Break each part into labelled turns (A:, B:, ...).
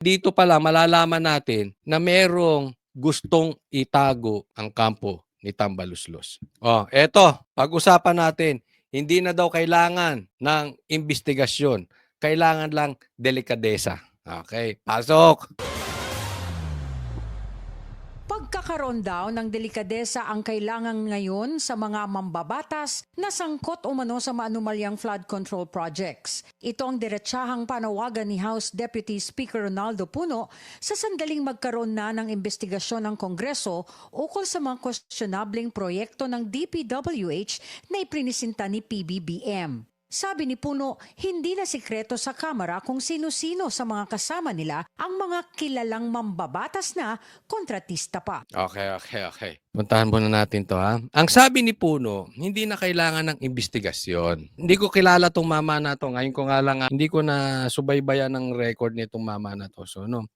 A: Dito pa lang malalaman natin na merong gustong itago ang kampo ni Tambaluslos. Eto, pag-usapan natin, hindi na daw kailangan ng investigasyon. Kailangan lang delikadesa. Okay, pasok!
B: Pagkakaroon daw ng delikadesa ang kailangan ngayon sa mga mambabatas na sangkot umano sa maanumalyang flood control projects. Ito ang diretsahang panawagan ni House Deputy Speaker Ronaldo Puno sa sandaling magkaroon na ng investigasyon ng Kongreso ukol sa mga questionableng proyekto ng DPWH na iprinisinta ni PBBM. Sabi ni Puno, hindi na sikreto sa Kamara kung sino-sino sa mga kasama nila ang mga kilalang mambabatas na kontratista pa.
A: Okay. Puntahan muna natin to, ha. Ang sabi ni Puno, hindi na kailangan ng investigasyon. Hindi ko kilala tong mama na to. Ngayon ko nga lang, hindi ko na subaybayan ng record nitong mama na to.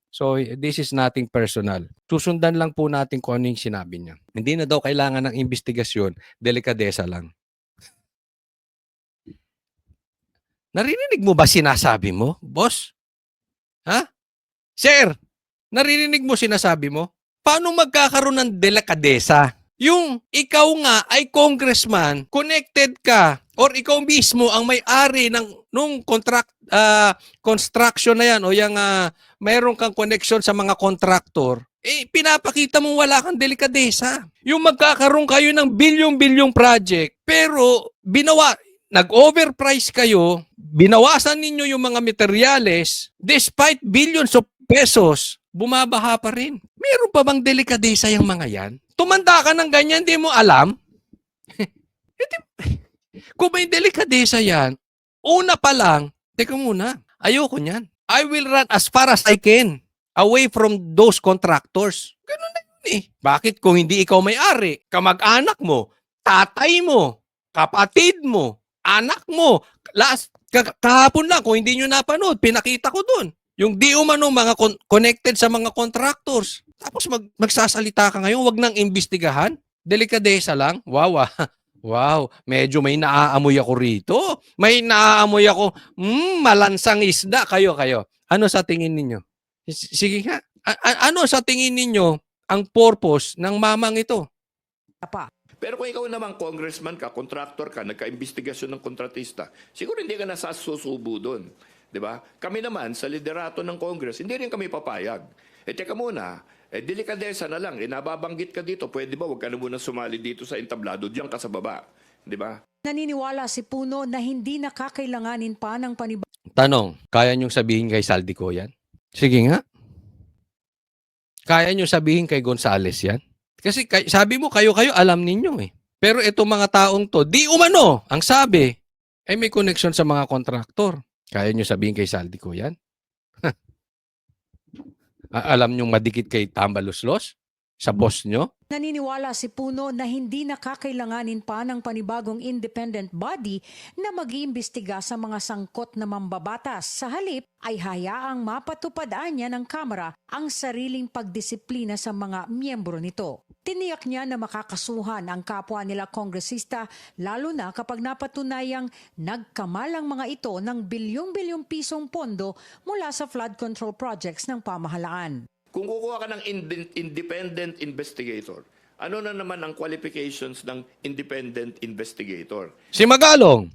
A: So this is nothing personal. Susundan lang po natin kung ano yung sinabi niya. Hindi na daw kailangan ng investigasyon, delikadesa lang. Naririnig mo ba sinasabi mo, boss? Ha? Sir, naririnig mo sinasabi mo? Paano magkakaroon ng delikadesa? Yung ikaw nga ay congressman, connected ka, or ikaw mismo ang may-ari nung construction na yan, o yung mayroon kang connection sa mga contractor, pinapakita mo wala kang delikadesa. Yung magkakaroon kayo ng bilyong-bilyong project, pero nag-overprice kayo, binawasan ninyo yung mga materyales, despite billions of pesos, bumabaha pa rin. Meron pa bang delikadesa yung mga yan? Tumanda ka ng ganyan, di mo alam? Kung may delikadesa yan, una pa lang, teka muna, ayoko niyan. I will run as far as I can away from those contractors. Ganun na yun eh. Bakit kung hindi ikaw may-ari, kamag-anak mo, tatay mo, kapatid mo, anak mo, kahapon lang, kung hindi nyo napanood, pinakita ko dun. Yung di umano mga connected sa mga contractors. Tapos magsasalita ka ngayon, wag nang imbestigahan. Delikadesa lang. Wow. Wow, medyo may naaamoy ako rito. May naaamoy ako, malansang isda. Kayo. Ano sa tingin ninyo? Sige nga. Ano sa tingin ninyo ang purpose ng mamang ito?
C: Pero kung ikaw naman congressman ka, contractor ka, nagka-investigasyon ng kontratista, siguro hindi ka nasasusubo doon. Di ba? Kami naman, sa liderato ng Congress, hindi rin kami papayag. Teka muna, delikadesa na lang. Nababanggit ka dito, pwede ba, huwag ka na muna sumali dito sa entablado, diyan ka sa baba. Di ba?
B: Naniniwala si Puno na hindi nakakailanganin pa ng
A: Tanong, kaya niyong sabihin kay Saldico yan? Sige nga. Kaya niyong sabihin kay Gonzales yan? Kasi sabi mo, kayo alam ninyo eh. Pero itong mga taong to, di umano, ang sabi, ay may connection sa mga kontraktor. Kaya nyo sabihin kay Saldico yan? Alam nyong madikit kay Tambaluslos? Sa boss nyo?
B: Naniniwala si Puno na hindi nakakailanganin pa ng panibagong independent body na mag-iimbestiga sa mga sangkot na mambabatas. Sa halip ay hayaang mapatupad niya ng Kamara ang sariling pagdisiplina sa mga miyembro nito. Tiniyak niya na makakasuhan ang kapwa nila kongresista lalo na kapag napatunayang nagkamalang mga ito ng bilyong-bilyong pisong pondo mula sa flood control projects ng pamahalaan.
C: Kung kukuha ka ng independent investigator, ano na naman ang qualifications ng independent investigator?
A: Si Magalong.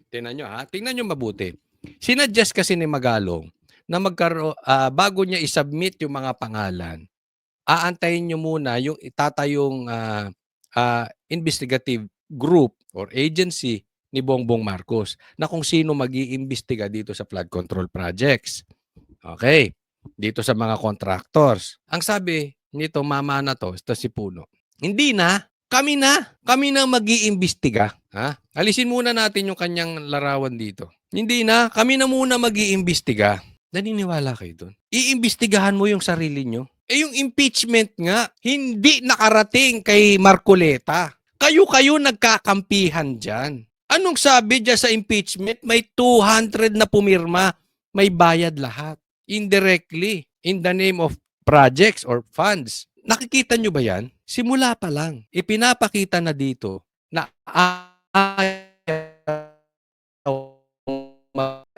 A: Tingnan nyo ha. Tingnan nyo mabuti. Sinuggest kasi ni Magalong na bago niya isubmit yung mga pangalan, aantayin nyo muna yung itatayong investigative group or agency ni Bongbong Marcos na kung sino mag-iimbestiga dito sa flood control projects. Okay. Dito sa mga contractors. Ang sabi nito, mama na to, ito si Puno, hindi na, kami na mag-iimbestiga. Ha? Alisin muna natin yung kanyang larawan dito. Hindi na, kami na muna mag-iimbestiga. Naniniwala kayo doon? Iimbestigahan mo yung sarili nyo. Yung impeachment nga, hindi nakarating kay Marcoleta. Kayo nagkakampihan dyan. Anong sabi dyan sa impeachment? May 200 na pumirma, may bayad lahat. Indirectly, in the name of projects or funds. Nakikita nyo ba yan? Simula pa lang, ipinapakita na dito na ayaw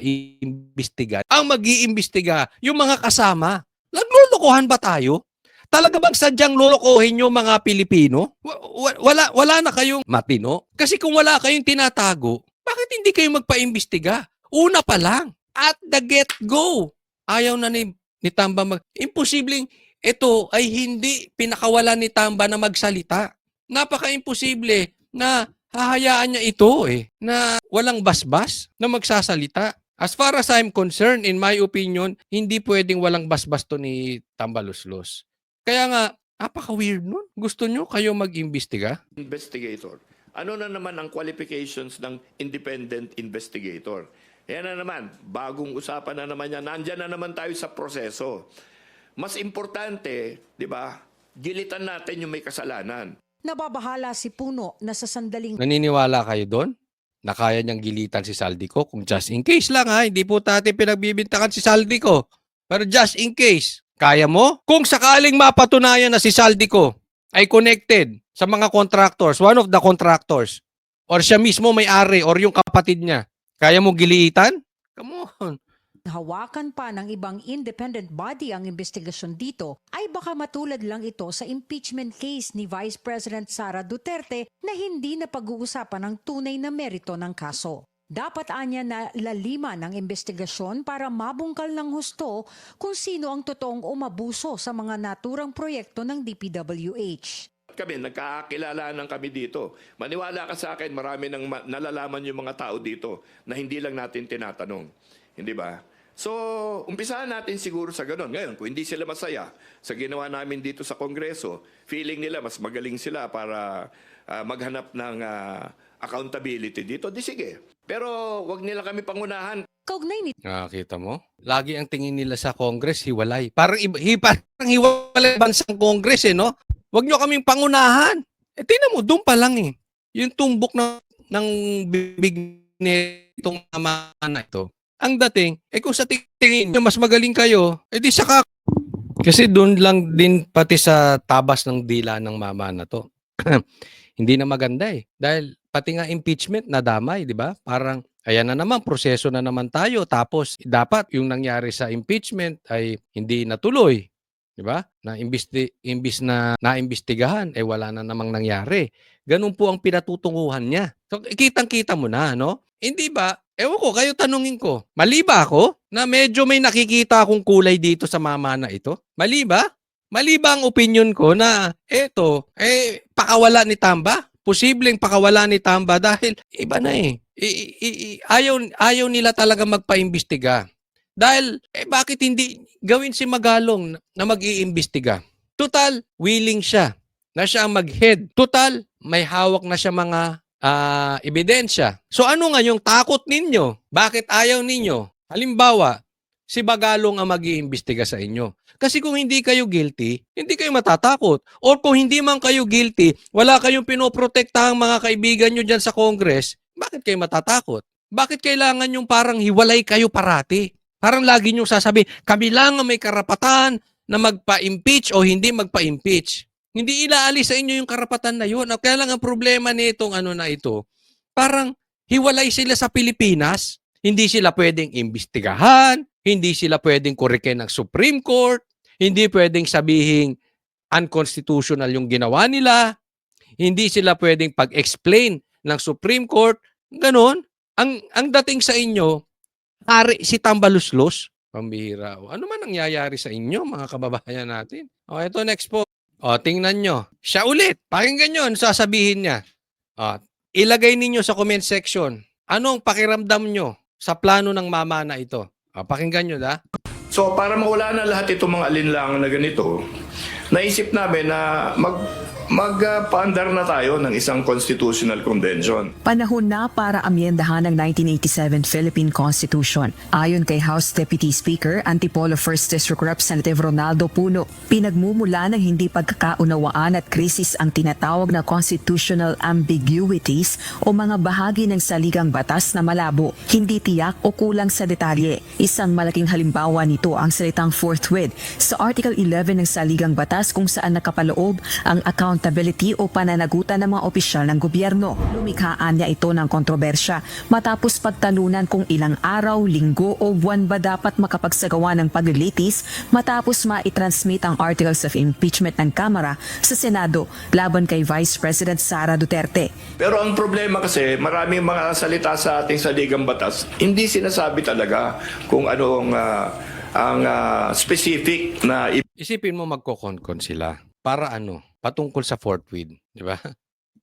A: iimbestiga. Ang mag-iimbestiga, yung mga kasama. Naglulukohan ba tayo? Talaga bang sadyang lolokohin yung mga Pilipino? Wala na kayong matino? Kasi kung wala kayong tinatago, bakit hindi kayo magpaimbestiga? Una pa lang, at the get-go, ayaw na ni Tamba imposibleng ito ay hindi pinakawalan ni Tamba na magsalita. Napaka-imposible na hahayaan niya ito na walang basbas na magsasalita. As far as I'm concerned, in my opinion, hindi pwedeng walang basbas to ni Tambaluslos. Kaya nga, napaka-weird nun. Gusto nyo kayo mag-imbestiga?
C: Investigator. Ano na naman ang qualifications ng independent investigator? Yan na naman, bagong usapan na naman yan. Nandyan na naman tayo sa proseso. Mas importante, di ba, gilitan natin yung may kasalanan.
B: Nababahala si Puno na sa sandaling
A: Naniniwala kayo doon? Na kaya niyang gilitan si Saldico? Kung just in case lang hindi po natin pinagbibintangan si Saldico. Pero just in case, kaya mo? Kung sakaling mapatunayan na si Saldico ay connected sa mga contractors, one of the contractors, or siya mismo may-ari or yung kapatid niya, kaya mo gilitan? Come on.
B: hawakan pa ng ibang independent body ang investigasyon dito, ay baka matulad lang ito sa impeachment case ni Vice President Sara Duterte na hindi na pag-uusapan ang tunay na merito ng kaso. Dapat anya na laliman ng investigasyon para mabungkal ng husto kung sino ang totoong umabuso sa mga naturang proyekto ng DPWH.
C: Kami, nagkakilalanan kami dito. Maniwala ka sa akin, marami nang nalalaman yung mga tao dito na hindi lang natin tinatanong. Hindi ba? So, umpisahan natin siguro sa ganun. Ngayon, kung hindi sila masaya sa ginawa namin dito sa Kongreso, feeling nila mas magaling sila para maghanap ng accountability dito, di sige. Pero wag nila kami pangunahan.
B: Kaugnay ni
A: Nakakita mo? Lagi ang tingin nila sa Congress, hiwalay. Parang hiwalay bansang Congress no? Wag nyo kaming pangunahan. Tingnan mo, doon pa lang Yung tumbok ng bibig nitong mama na ito. Ang dating, kung sa tingin nyo mas magaling kayo, di saka. Kasi doon lang din pati sa tabas ng dila ng mama na to. Hindi na maganda Dahil pati nga impeachment nadamay, di ba? Parang ayan na naman, proseso na naman tayo. Tapos dapat yung nangyari sa impeachment ay hindi natuloy. Di ba? Imbis na naimbestigahan, wala na namang nangyari. Ganun po ang pinatutunguhan niya. So, kitang-kita mo na, no? Hindi ba? Ewan ko, kayo tanungin ko. Mali ba ako na medyo may nakikita akong kulay dito sa mama na ito? Mali ba? Mali ba ang opinion ko na eto, pakawala ni Tamba? Posibleng pakawala ni Tamba dahil iba na ayaw nila talaga magpaimbestiga. Dahil, bakit hindi gawin si Magalong na mag-iimbestiga? Total, willing siya na siya ang mag-head. Total, may hawak na siya mga ebidensya. So ano nga yung takot ninyo? Bakit ayaw ninyo? Halimbawa, si Magalong ang mag-iimbestiga sa inyo. Kasi kung hindi kayo guilty, hindi kayo matatakot. Or kung hindi man kayo guilty, wala kayong pinoprotektahang mga kaibigan nyo dyan sa Congress, bakit kayo matatakot? Bakit kailangan yung parang hiwalay kayo parati? Parang lagi nyo sasabihin, kami lang ang may karapatan na magpa-impeach o hindi magpa-impeach. Hindi ilaalis sa inyo yung karapatan na yun. Kaya lang ang problema nitong na ito, parang hiwalay sila sa Pilipinas. Hindi sila pwedeng imbestigahan, hindi sila pwedeng kurikin ng Supreme Court, hindi pwedeng sabihin unconstitutional yung ginawa nila, hindi sila pwedeng pag-explain ng Supreme Court. Ganon. Ang dating sa inyo, si Tambaluslos, pambihira. Ano man nangyayari sa inyo, mga kababayan natin? Ito next po. Tingnan nyo. Siya ulit. Pakinggan nyo, sasabihin niya. Ilagay ninyo sa comment section. Anong pakiramdam nyo sa plano ng mama na ito? Pakinggan nyo
C: So para mawala na lahat itong mga alinlangan na ganito, naisip namin na magpaandar na tayo ng isang constitutional convention.
D: Panahon na para amyendahan ang 1987 Philippine Constitution. Ayon kay House Deputy Speaker Antipolo 1st District Representative Ronaldo Puno, pinagmumula ng hindi pagkakaunawaan at krisis ang tinatawag na constitutional ambiguities o mga bahagi ng saligang batas na malabo, hindi tiyak o kulang sa detalye. Isang malaking halimbawa nito ang salitang forthwith sa Article 11 ng saligang batas kung saan nakapaloob ang accountability accountability o pananagutan ng mga opisyal ng gobyerno. Lumikhaan niya ito ng kontrobersya matapos pagtalunan kung ilang araw, linggo o buwan ba dapat makapagsagawa ng paglilitis matapos maitransmit ang articles of impeachment ng Kamara sa Senado laban kay Vice President Sara Duterte.
C: Pero ang problema kasi, maraming mga salita sa ating saligang batas, hindi sinasabi talaga kung anong ang specific na
A: Isipin mo magko-concon sila. Para ano? Patungkol sa fourth wheel. Di ba?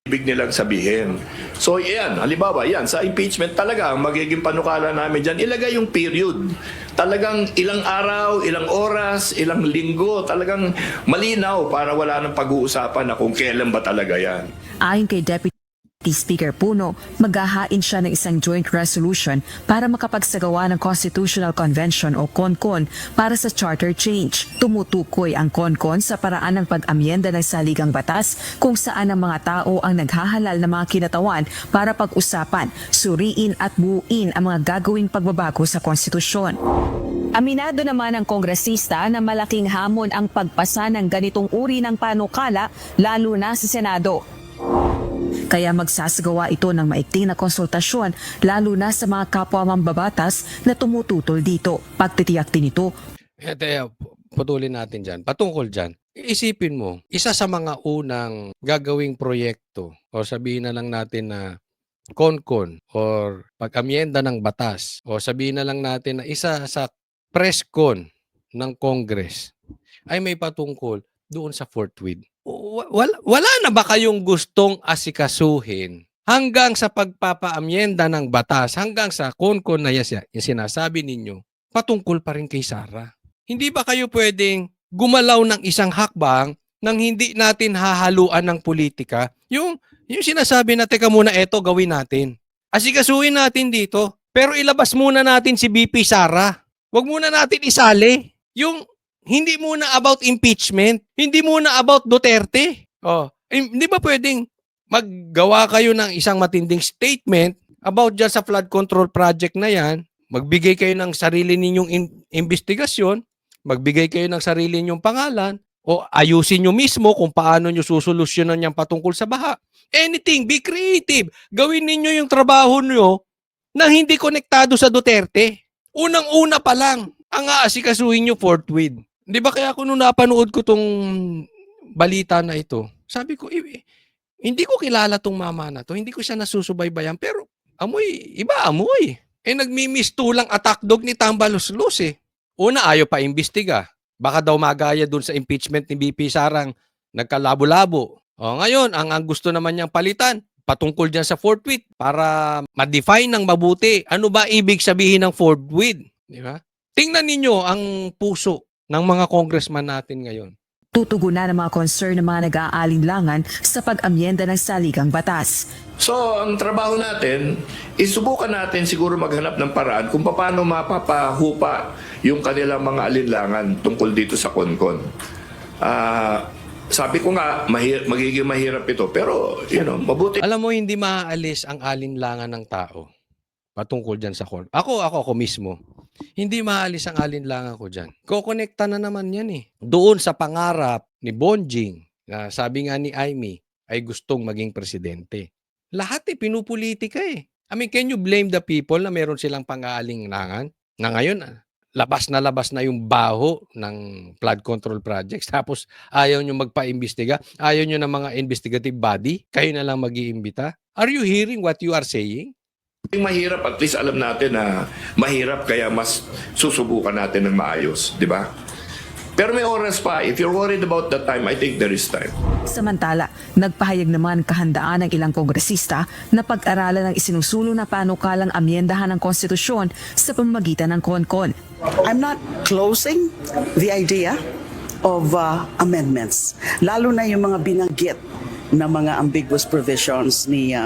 C: ibig nilang sabihin. So yan, halimbawa yan, sa impeachment talaga, ang magiging panukala namin dyan, ilagay yung period. Talagang ilang araw, ilang oras, ilang linggo, talagang malinaw para wala nang pag-uusapan na kung kailan ba talaga yan.
D: Ayon kay Deputy Speaker Puno, maghahain siya ng isang joint resolution para makapagsagawa ng Constitutional Convention o CONCON para sa charter change. Tumutukoy ang CONCON sa paraan ng pag-amyenda ng saligang batas kung saan ang mga tao ang naghahalal ng mga kinatawan para pag-usapan, suriin at buuin ang mga gagawing pagbabago sa konstitusyon. Aminado naman ang kongresista na malaking hamon ang pagpasa ng ganitong uri ng panukala lalo na sa Senado. Kaya magsasagawa ito ng maikting na konsultasyon lalo na sa mga kapwa mambabatas na tumututol dito. Pagtitiyak din ito.
A: Putulin natin dyan. Patungkol dyan. Isipin mo, isa sa mga unang gagawing proyekto o sabihin na lang natin na CONCON or pag-amyenda ng batas o sabihin na lang natin na isa sa press con ng Congress ay may patungkol doon sa fourth wheel. Wala na ba kayong gustong asikasuhin hanggang sa pagpapaamyenda ng batas, hanggang sa CONCON na yung sinasabi ninyo, patungkol pa rin kay Sara? Hindi ba kayo pwedeng gumalaw ng isang hakbang nang hindi natin hahaluan ng politika? Yung sinasabi na, teka muna, eto gawin natin. Asikasuhin natin dito, pero ilabas muna natin si BP Sara. Huwag muna natin isali. Yung hindi muna about impeachment. Hindi muna about Duterte. Hindi ba pwedeng maggawa kayo ng isang matinding statement about dyan sa flood control project na yan, magbigay kayo ng sarili ninyong investigasyon, magbigay kayo ng sarili ninyong pangalan, o ayusin nyo mismo kung paano nyo susolusyonan yan patungkol sa baha. Anything, be creative. Gawin ninyo yung trabaho nyo na hindi konektado sa Duterte. Unang-una pa lang, ang aasikasuhin nyo fourth wheel. Di ba kaya ako nung napanood ko tong balita na ito, sabi ko, hindi ko kilala tong mama na to, hindi ko siya nasusubaybayan, pero amoy. Nagmimistulang attack dog ni Tambaluslos eh. Una, ayaw pa imbestiga. Baka daw magaya dun sa impeachment ni BP Sarang nagkalabo-labo. Ngayon, ang gusto naman niyang palitan, patungkol dyan sa fourth wheel para ma-define ng mabuti. Ano ba ibig sabihin ng fourth wheel? Di ba? Tingnan ninyo ang puso ng mga congressman natin ngayon.
D: Tutugunan ng mga concern ng mga nag-aalinlangan sa pag-amyenda ng saligang batas.
C: So, ang trabaho natin, isubukan natin siguro maghanap ng paraan kung paano mapapahupa yung kanilang mga alinlangan tungkol dito sa CONCON. Sabi ko nga, magiging mahirap ito, pero, mabuti.
A: Alam mo, hindi maaalis ang alinlangan ng tao patungkol dyan sa CONCON. Ako mismo. Hindi maalis ang alinlangan ko dyan. Kokonekta na naman yan eh. Doon sa pangarap ni Bonjing, na sabi nga ni Amy, ay gustong maging presidente. Lahat pinupolitika eh. I mean, can you blame the people na meron silang pang-aalinlangan? Na ngayon, labas na yung baho ng flood control projects. Tapos ayaw nyo magpa-imbestiga. Ayaw nyo ng mga investigative body. Kayo na lang mag-iimbita. Are you hearing what you are saying?
C: Mahirap, at least alam natin na mahirap, kaya mas susubukan natin ng maayos, di ba? Pero may oras pa. If you're worried about that time, I think there is time.
D: Samantala, nagpahayag naman kahandaan ng ilang kongresista na pag-aralan ang isinusulong na panukalang amyendahan ng konstitusyon sa pamamagitan ng CONCON.
E: I'm not closing the idea of amendments, lalo na yung mga binanggit na mga ambiguous provisions ni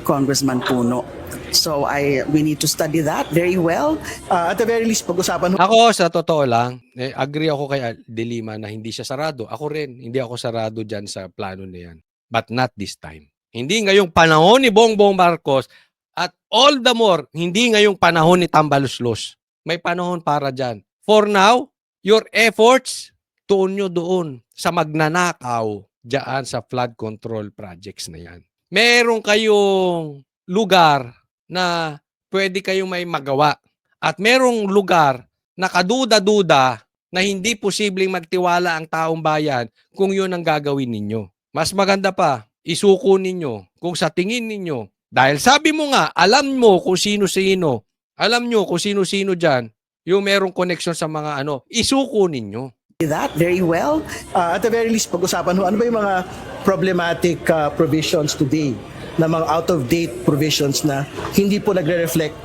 E: Congressman Puno. So we need to study that very well.
F: At the very least, pag-usapan
A: Ako, sa totoo lang, agree ako kay Dilima na hindi siya sarado. Ako rin, hindi ako sarado dyan sa plano na yan. But not this time. Hindi ngayong panahon ni Bongbong Marcos at all the more, hindi ngayong panahon ni Tambaluslos. May panahon para dyan. For now, your efforts, tuon nyo doon sa magnanakaw diyan sa flood control projects na yan. Meron kayong lugar na pwede kayong may magawa at merong lugar na kaduda-duda na hindi posibleng magtiwala ang taong bayan kung yun ang gagawin ninyo. Mas maganda pa, isuko ninyo kung sa tingin ninyo. Dahil sabi mo nga, alam mo kung sino-sino. Alam nyo kung sino-sino dyan yung merong connection sa mga isuko ninyo.
E: That very well.
F: At the very least, pag-usapan ho, ano ba yung mga problematic provisions today na mga out-of-date provisions na hindi po nagre-reflect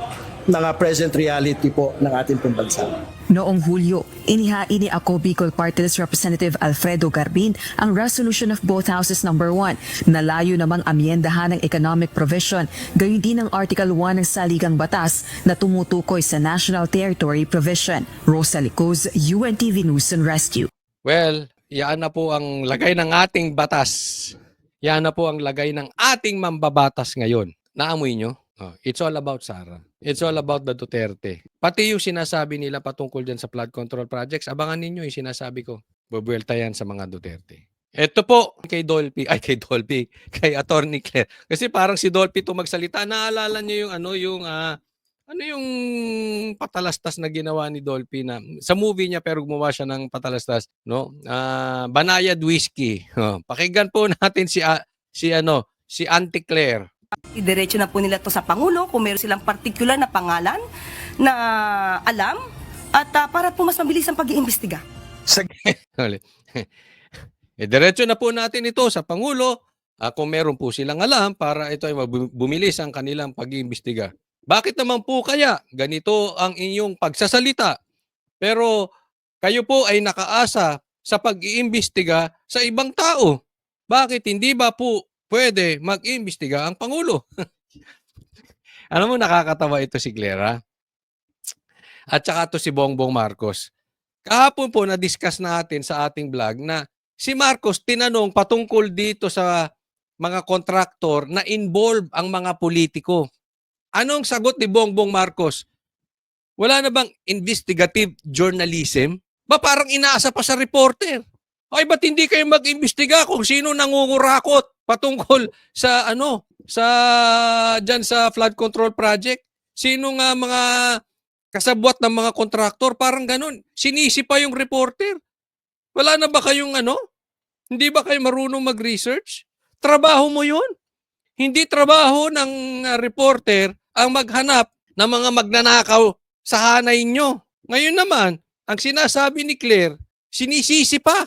F: ng present reality po ng ating pong bansa.
D: Noong Hulyo, inihain ni Ako Bicol Party List Representative Alfredo Garbin ang resolution of both houses number 1 na layo namang amyendahan ng economic provision, gayon din ang Article 1 ng Saligang Batas na tumutukoy sa National Territory Provision. Rosalie Coz, UNTV News and Rescue.
A: Well, yan na po ang lagay ng ating batas. Yan na po ang lagay ng ating mambabatas ngayon. Naamoy nyo? It's all about Sara. It's all about the Duterte. Pati yung sinasabi nila patungkol dyan sa flood control projects, abangan ninyo yung sinasabi ko. Bubuelta yan sa mga Duterte. Ito po, kay Dolphy, kay Attorney Claire. Kasi parang si Dolphy ito magsalita. Naalala niyo yung yung patalastas na ginawa ni Dolphy na sa movie niya pero gumawa siya ng patalastas, no? Banayad Whiskey. Pakinggan po natin si Auntie Claire.
G: Idiretso na po nila to sa Pangulo kung meron silang particular na pangalan na alam at para po mas mabilis ang pag-iimbestiga.
A: Diretso na po natin ito sa Pangulo kung meron po silang alam para ito ay bumilis ang kanilang pag-iimbestiga. Bakit naman po kaya ganito ang inyong pagsasalita pero kayo po ay nakaasa sa pag-iimbestiga sa ibang tao? Bakit hindi ba po pwede mag-iimbestiga ang Pangulo? Alam mo, nakakatawa ito si Clara. At saka ito si Bongbong Marcos. Kahapon po na-discuss natin sa ating vlog na si Marcos tinanong patungkol dito sa mga kontraktor na involve ang mga politiko. Anong sagot ni Bongbong Marcos? Wala na bang investigative journalism? Ba parang inaasa pa sa reporter? Ay, ba't hindi kayo mag-imbestiga kung sino nangungurakot patungkol sa dyan sa flood control project? Sino nga mga kasabwat ng mga kontraktor? Parang ganun. Sinisi pa yung reporter. Wala na ba kayong Hindi ba kayo marunong mag-research? Trabaho mo yun. Hindi trabaho ng reporter ang maghanap ng mga magnanakaw sa hanay nyo. Ngayon naman, ang sinasabi ni Claire, sinisisi pa.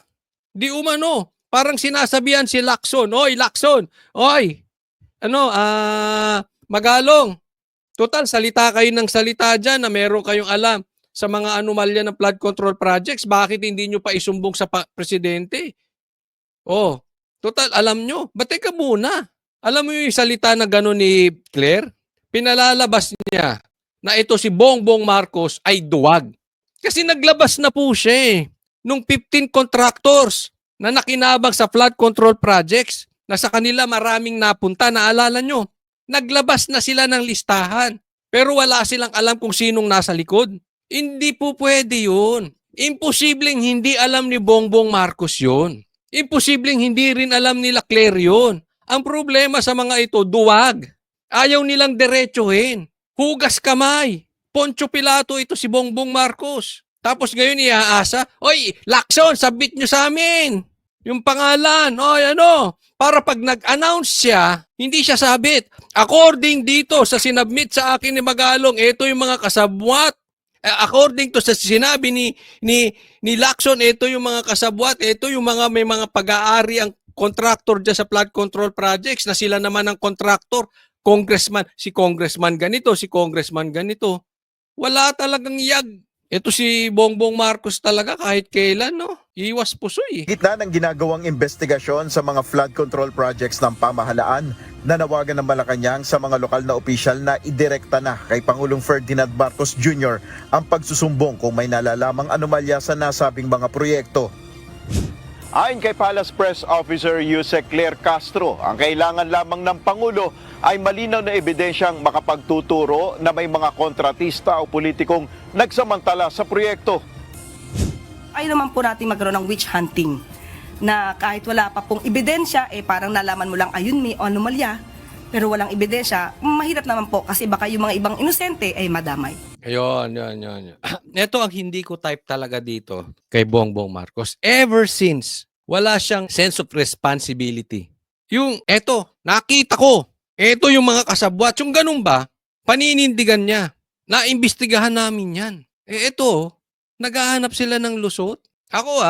A: Di umano, parang sinasabihan si Lacson, oy Lacson, oy, Magalong, total salita kayo ng salita dyan na meron kayong alam sa mga anomalya ng flood control projects, bakit hindi nyo pa isumbong sa presidente? Oh, total alam nyo, ba't teka muna? Alam mo yung salita na gano'n ni Claire? Pinalalabas niya na ito si Bongbong Marcos ay duwag. Kasi naglabas na po siya nung 15 contractors na nakinabang sa flood control projects na sa kanila maraming napunta. Naalala nyo, naglabas na sila ng listahan pero wala silang alam kung sinong nasa likod. Hindi po pwede yun. Imposibleng hindi alam ni Bongbong Marcos yun. Imposibleng hindi rin alam nila Claire yun. Ang problema sa mga ito, duwag. Ayaw nilang diretsuhin. Hugas kamay. Poncio Pilato ito si Bongbong Marcos. Tapos ngayon iaasa, oy, Lacson, submit nyo sa amin. Yung pangalan, oy, para pag nag-announce siya, hindi siya sabit. According dito sa sinabmit sa akin ni Magalong, ito yung mga kasabwat. According to sa sinabi ni Lacson, ito yung mga kasabwat, ito yung mga may mga pag-aari ang contractor dyan sa flood control projects na sila naman ang contractor, congressman, si congressman ganito, si congressman ganito. Wala talagang yag. Ito si Bongbong Marcos talaga kahit kailan, no? Iwas pusoy.
H: Gitna ng ginagawang investigasyon sa mga flood control projects ng pamahalaan, nanawagan ng Malacanang sa mga lokal na opisyal na idirekta na kay Pangulong Ferdinand Marcos Jr. ang pagsusumbong kung may nalalamang anomalya sa nasabing mga proyekto.
I: Ayon kay Palace Press Officer Yusek Claire Castro, ang kailangan lamang ng Pangulo ay malinaw na ebidensyang makapagtuturo na may mga kontratista o politikong nagsamantala sa proyekto.
G: Ayaw naman po natin magkaroon ng witch hunting na kahit wala pa pong ebidensya, parang nalaman mo lang, ayun, may anomalya, pero walang ebidensya, mahirap naman po kasi baka yung mga ibang inosente ay madamay.
A: Ayun, yun. Ito ang hindi ko type talaga dito kay Bongbong Marcos. Ever since, wala siyang sense of responsibility. Yung, eto, nakita ko. Eto yung mga kasabwat. Yung ganun ba, paninindigan niya. Naimbestigahan namin yan. Eto, naghahanap sila ng lusot. Ako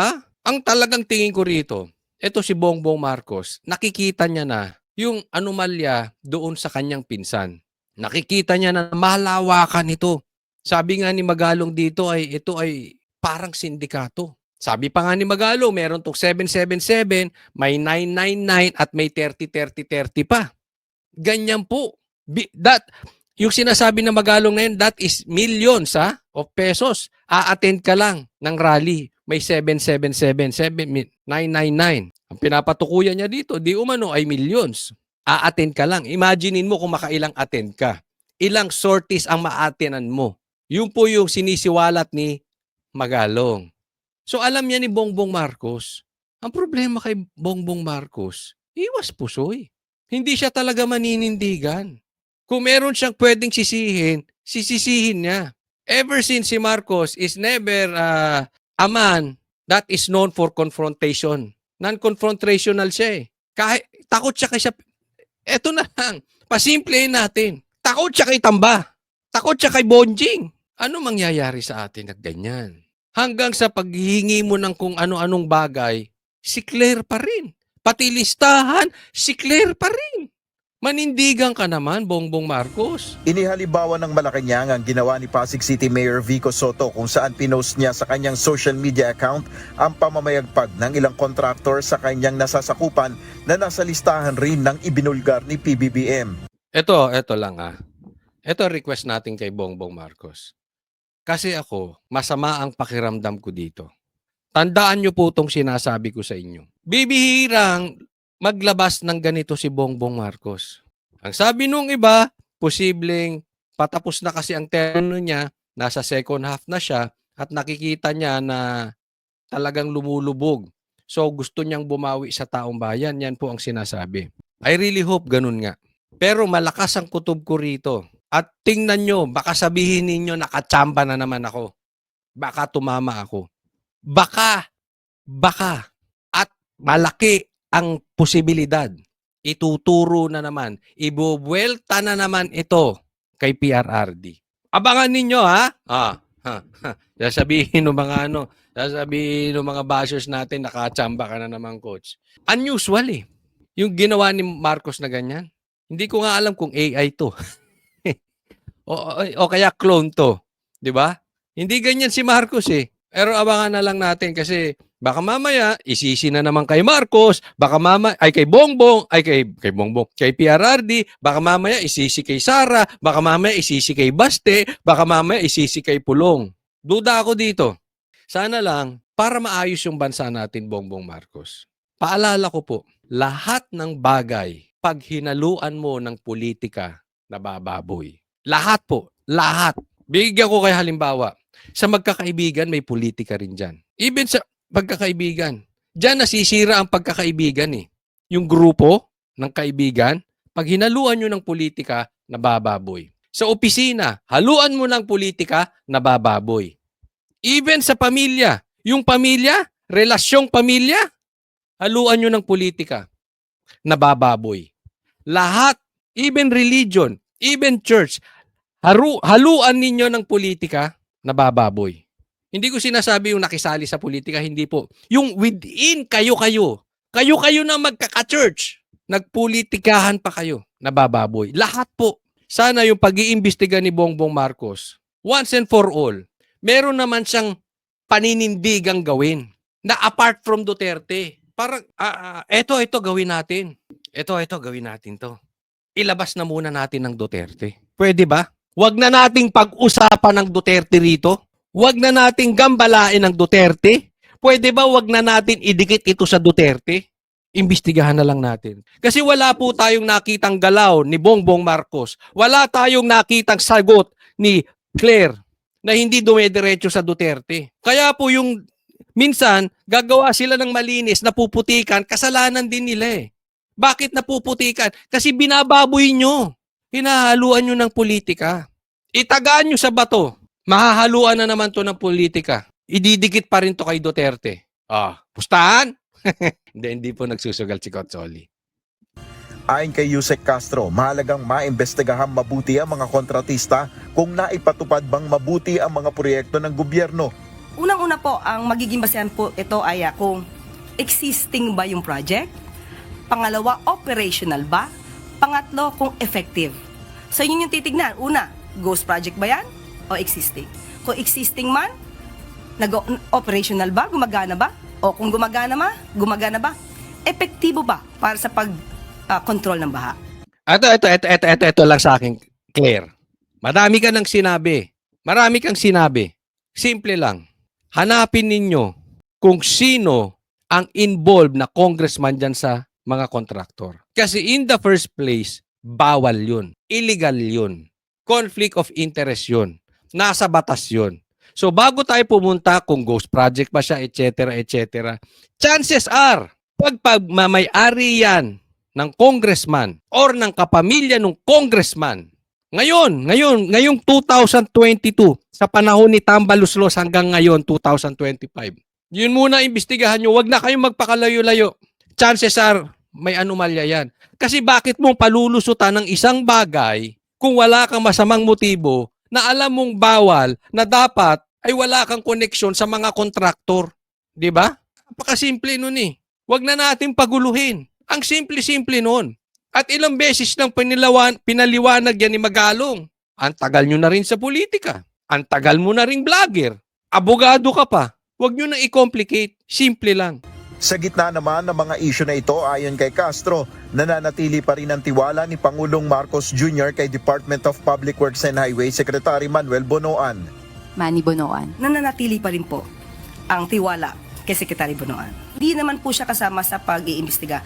A: ang talagang tingin ko rito, eto si Bongbong Marcos, nakikita niya na yung anomalya doon sa kanyang pinsan. Nakikita niya na malawakan ito. Sabi nga ni Magalong dito ito ay parang sindikato. Sabi pa nga ni Magalong, meron tong 777, may 999 at may 30-30-30 pa. Ganyan po. Yung sinasabi na Magalong na yun, that is millions of pesos. A-attend ka lang ng rally. May 777, 999. Ang pinapatukuyan niya dito, di umano ay millions. A-attend ka lang. Imaginein mo kung makailang attend ka. Ilang sorties ang ma-attendan mo. Yun po yung sinisiwalat ni Magalong. So alam niya ni Bongbong Marcos, ang problema kay Bongbong Marcos, iwas pusoy. Hindi siya talaga maninindigan. Kung meron siyang pwedeng sisihin, sisisihin niya. Ever since si Marcos is never a man that is known for confrontation. Non-confrontational siya Kahit takot siya kay siya. Eto na lang. Pasimplihin natin. Takot siya kay Tamba. Takot siya kay Bonjing. Ano mangyayari sa atin na ganyan? Hanggang sa paghihingi mo ng kung ano-anong bagay, si Claire pa rin. Pati listahan, si Claire pa rin. Manindigan ka naman, Bongbong Marcos.
H: Inihalimbawa ng Malacanang ang ginawa ni Pasig City Mayor Vico Soto kung saan pinost niya sa kanyang social media account ang pamamayagpag ng ilang kontraktor sa kanyang nasasakupan na nasa listahan rin ng ibinulgar ni PBBM.
A: Ito lang Ito request natin kay Bongbong Marcos. Kasi ako, masama ang pakiramdam ko dito. Tandaan niyo po itong sinasabi ko sa inyo. Bibihirang maglabas ng ganito si Bongbong Marcos. Ang sabi nung iba, posibleng patapos na kasi ang termino niya, nasa second half na siya at nakikita niya na talagang lumulubog. So gusto niyang bumawi sa taong bayan, yan po ang sinasabi. I really hope ganun nga. Pero malakas ang kutob ko rito. At tingnan nyo, baka sabihin ninyo nakachamba na naman ako. Baka tumama ako. Baka, at malaki ang posibilidad. Ituturo na naman, ibubuelta na naman ito kay PRRD. Abangan ninyo Sasabihin ng mga bashers natin, nakachamba ka na naman, coach. Unusual yung ginawa ni Marcos na ganyan. Hindi ko nga alam kung AI to. o kaya clone to. Di ba? Hindi ganyan si Marcos Pero abangan na lang natin kasi baka mamaya isisi na naman kay Marcos, baka mamaya ay kay Bongbong, kay PRRD, baka mamaya isisi kay Sara, baka mamaya isisi kay Baste, baka mamaya isisi kay Pulong. Duda ako dito. Sana lang para maayos yung bansa natin, Bongbong Marcos. Paalala ko po, lahat ng bagay pag hinaluan mo ng politika, nabababoy. Lahat po, lahat. Bigyan ko kayo halimbawa. Sa magkakaibigan, may politika rin dyan. Even sa pagkakaibigan, dyan nasisira ang pagkakaibigan Yung grupo ng kaibigan, pag hinaluan nyo ng politika, nabababoy. Sa opisina, haluan mo ng politika, nabababoy. Even sa pamilya, yung pamilya, relasyong pamilya, haluan nyo ng politika, nabababoy. Lahat, even religion, even church, haluan ninyo ng politika, nabababoy. Hindi ko sinasabi yung nakisali sa politika, hindi po. Yung within kayo-kayo na magkaka-church, nagpolitikahan pa kayo, nabababoy. Lahat po. Sana yung pag-iimbestiga ni Bongbong Marcos, once and for all, meron naman siyang paninindigang gawin na apart from Duterte. Parang, ito gawin natin. Ito gawin natin to. Ilabas na muna natin ng Duterte. Pwede ba? Huwag na nating pag-usapan ng Duterte rito. Huwag na nating gambalain ng Duterte. Pwede ba huwag na natin idikit ito sa Duterte? Imbestigahan na lang natin. Kasi wala po tayong nakitang galaw ni Bongbong Marcos. Wala tayong nakitang sagot ni Claire na hindi dumediretso sa Duterte. Kaya po yung Minsan, gagawa sila ng malinis, napuputikan, kasalanan din nila eh. Bakit napuputikan? Kasi binababoy nyo. Hinahaluan nyo ng politika. Itagaan nyo sa bato. Mahahaluan na naman to ng politika. Ididikit pa rin to kay Duterte. Pustahan? Hindi po nagsusugal si Cotzoli.
H: Ayon kay Yusek Castro, mahalagang maimbestigahang mabuti ang mga kontratista kung naipatupad bang mabuti ang mga proyekto ng gobyerno.
G: Unang-una po, ang magiging basehan po ito ay kung existing ba yung project. Pangalawa, operational ba? Pangatlo, kung effective. So yun yung titignan. Una, ghost project ba yan? O existing? Kung existing man, operational ba? Gumagana ba? O kung gumagana ba? Epektibo ba para sa pag-control ng baha?
A: Ito lang sa akin, Claire. Marami kang sinabi. Simple lang. Hanapin ninyo kung sino ang involved na congressman dyan sa mga kontraktor. Kasi in the first place, bawal yun. Illegal yun. Conflict of interest yun. Nasa batas yun. So bago tayo pumunta kung ghost project ba siya, etc., chances are, pag may-ari yan ng congressman or ng kapamilya ng congressman, ngayong 2022, sa panahon ni Tambaluslos hanggang ngayon, 2025, yun muna imbestigahan nyo, wag na kayong magpakalayo-layo. Chances are, may anomalya yan. Kasi bakit mong palulusutan ng isang bagay kung wala kang masamang motibo na alam mong bawal na dapat ay wala kang koneksyon sa mga kontraktor. Di ba? Napakasimple nun eh. Wag na natin paguluhin. Ang simple-simple nun. At ilang beses nang pinaliwanag yan ni Magalong. Ang tagal nyo na rin sa politika. Ang tagal mo na rin vlogger. Abogado ka pa. Wag nyo na i-complicate. Simple lang.
H: Sa gitna naman ng mga isyu na ito, ayon kay Castro, nananatili pa rin ang tiwala ni Pangulong Marcos Jr. kay Department of Public Works and Highway Secretary Manuel Bonoan.
J: Manny Bonoan.
G: Nananatili pa rin po ang tiwala kay Secretary Bonoan. Hindi naman po siya kasama sa pag-iimbestiga.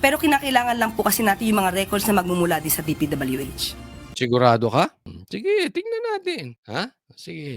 G: Pero kinakailangan lang po kasi natin yung mga records na magmumula din sa DPWH.
A: Sigurado ka? Sige, tingnan natin. Ha? Sige.